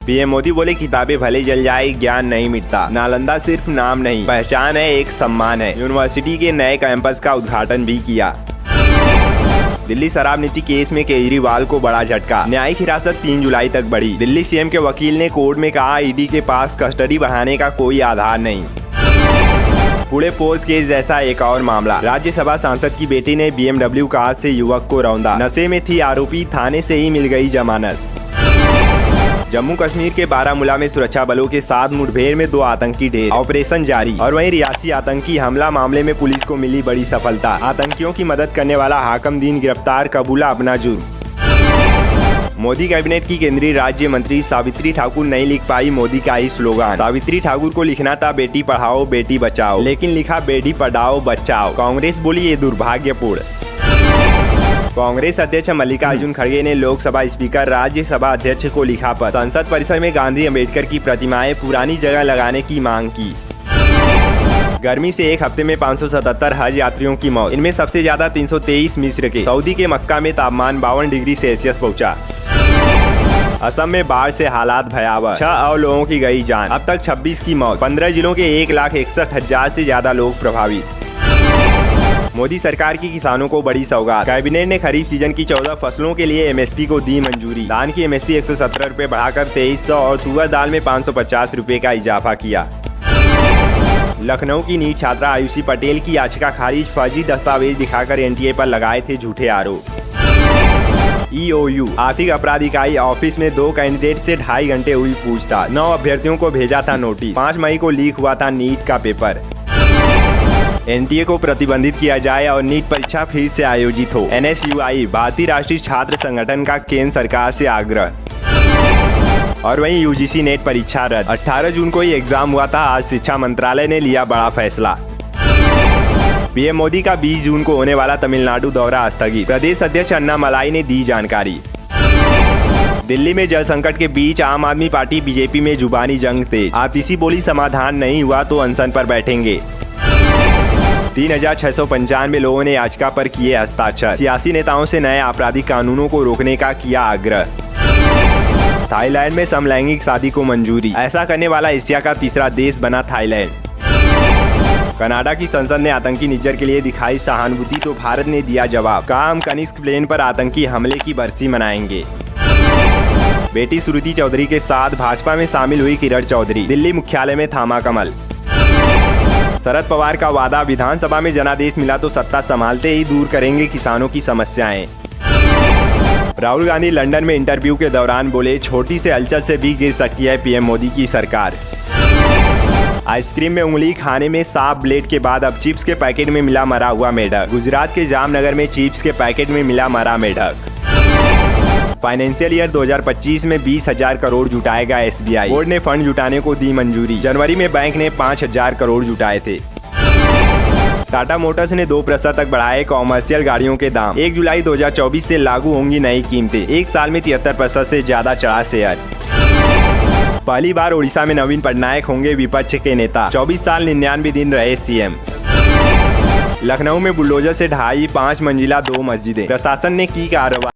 PM Modi बोले किताबें भले जल जाए, ज्ञान नहीं मिटता। नालंदा सिर्फ नाम नहीं, पहचान है, एक सम्मान है। यूनिवर्सिटी के नए कैंपस का उद्घाटन भी किया। दिल्ली शराब नीति केस में केजरीवाल को बड़ा झटका, न्यायिक हिरासत 3 जुलाई तक बढ़ी। दिल्ली सीएम के वकील ने कोर्ट में कहा, ईडी के पास कस्टडी बढ़ाने का कोई आधार नहीं। पुणे पोस्ट केस जैसा एक और मामला, राज्यसभा सांसद की बेटी ने BMW कार से युवक को रौंदा। नशे में थी आरोपी, थाने से ही मिल गई जमानत। जम्मू कश्मीर के बारामूला में सुरक्षा बलों के साथ मुठभेड़ में 2 आतंकी ढेर, ऑपरेशन जारी। और वहीं रियासी आतंकी हमला मामले में पुलिस को मिली बड़ी सफलता। आतंकियों की मदद करने वाला हाकम दीन गिरफ्तार, कबूला अपना जुर्म। मोदी कैबिनेट की केंद्रीय राज्य मंत्री सावित्री ठाकुर नहीं लिख पाई मोदी का ही स्लोगन। सावित्री ठाकुर को लिखना था बेटी पढ़ाओ बेटी बचाओ, लेकिन लिखा बेटी पढ़ाओ बचाओ। कांग्रेस बोली ये दुर्भाग्यपूर्ण। कांग्रेस अध्यक्ष मल्लिकार्जुन खड़गे ने लोकसभा स्पीकर राज्यसभा अध्यक्ष को लिखा पत्र। संसद परिसर में गांधी अंबेडकर की प्रतिमाएं पुरानी जगह लगाने की मांग की। गर्मी से एक हफ्ते में 577 हज यात्रियों की मौत, इनमें सबसे ज्यादा 323 मिस्र के। सऊदी के मक्का में तापमान 52 डिग्री सेल्सियस पहुंचा। असम में बाढ़ से हालात भयावह, 6 और लोगों की गई जान। अब तक 26 की मौत, 15 जिलों के 1,61,000 से ज्यादा लोग प्रभावित। मोदी सरकार की किसानों को बड़ी सौगात, कैबिनेट ने खरीफ सीजन की 14 फसलों के लिए MSP को दी मंजूरी। धान की MSP 117 रुपए बढ़ाकर 2300 और तुअर दाल में 550 रुपए का इजाफा किया। लखनऊ की नीट छात्रा आयुषी पटेल की याचिका खारिज, फर्जी दस्तावेज दिखाकर NTA पर लगाए थे झूठे आरोप। EOU आर्थिक अपराध इकाई ऑफिस में 2 कैंडिडेट से 2.5 घंटे हुई पूछताछ। 9 अभ्यर्थियों को भेजा था नोटिस। 5 मई को लीक हुआ था नीट का पेपर। NTA को प्रतिबंधित किया जाए और नीट परीक्षा फिर से आयोजित हो। NSUI भारतीय राष्ट्रीय छात्र संगठन का केंद्र सरकार से आग्रह। और वहीं UGC नेट परीक्षा रद्द, 18 जून को ही एग्जाम हुआ था। आज शिक्षा मंत्रालय ने लिया बड़ा फैसला। पीएम मोदी का 20 जून को होने वाला तमिलनाडु दौरा स्थगित, प्रदेश अध्यक्ष अन्नामलाई ने दी जानकारी। दिल्ली में जल संकट के बीच आम आदमी पार्टी BJP में जुबानी जंग तेज। आतिशी बोली समाधान नहीं हुआ तो अनशन पर बैठेंगे। 3695 लोगों ने याचिका पर किए हस्ताक्षर। सियासी नेताओं से नए आपराधिक कानूनों को रोकने का किया आग्रह। थाईलैंड में समलैंगिक शादी को मंजूरी, ऐसा करने वाला एशिया का तीसरा देश बना थाईलैंड। कनाडा की संसद ने आतंकी निज्जर के लिए दिखाई सहानुभूति तो भारत ने दिया जवाब, कहा हम कनिष्क प्लेन पर आतंकी हमले की बरसी मनाएंगे। बेटी श्रुति चौधरी के साथ भाजपा में शामिल हुई किरण चौधरी, दिल्ली मुख्यालय में थामा कमल। शरद पवार का वादा, विधानसभा में जनादेश मिला तो सत्ता संभालते ही दूर करेंगे किसानों की समस्याएं। राहुल गांधी लंदन में इंटरव्यू के दौरान बोले, छोटी से हलचल से भी गिर सकती है पीएम मोदी की सरकार। आइसक्रीम में उंगली खाने में सांप ब्लेड के बाद अब चिप्स के पैकेट में मिला मरा हुआ मेढक। गुजरात के जामनगर में चिप्स के पैकेट में मिला मरा मेढक। फाइनेंशियल ईयर 2025 में 20,000 करोड़ जुटाएगा SBI, बोर्ड ने फंड जुटाने को दी मंजूरी। जनवरी में बैंक ने 5,000 करोड़ जुटाए थे। टाटा मोटर्स ने 2% तक बढ़ाए कॉमर्शियल गाड़ियों के दाम। 1 जुलाई 2024 से लागू होंगी नई कीमतें। एक साल में 73% से ज्यादा चढ़ा शेयर। पहली बार ओडिशा में नवीन पटनायक होंगे विपक्ष के नेता। 24 साल 99 दिन रहे CM। लखनऊ में बुलडोजर से ढहाई 5 मंजिला 2 मस्जिदें, प्रशासन ने की कार्रवाई।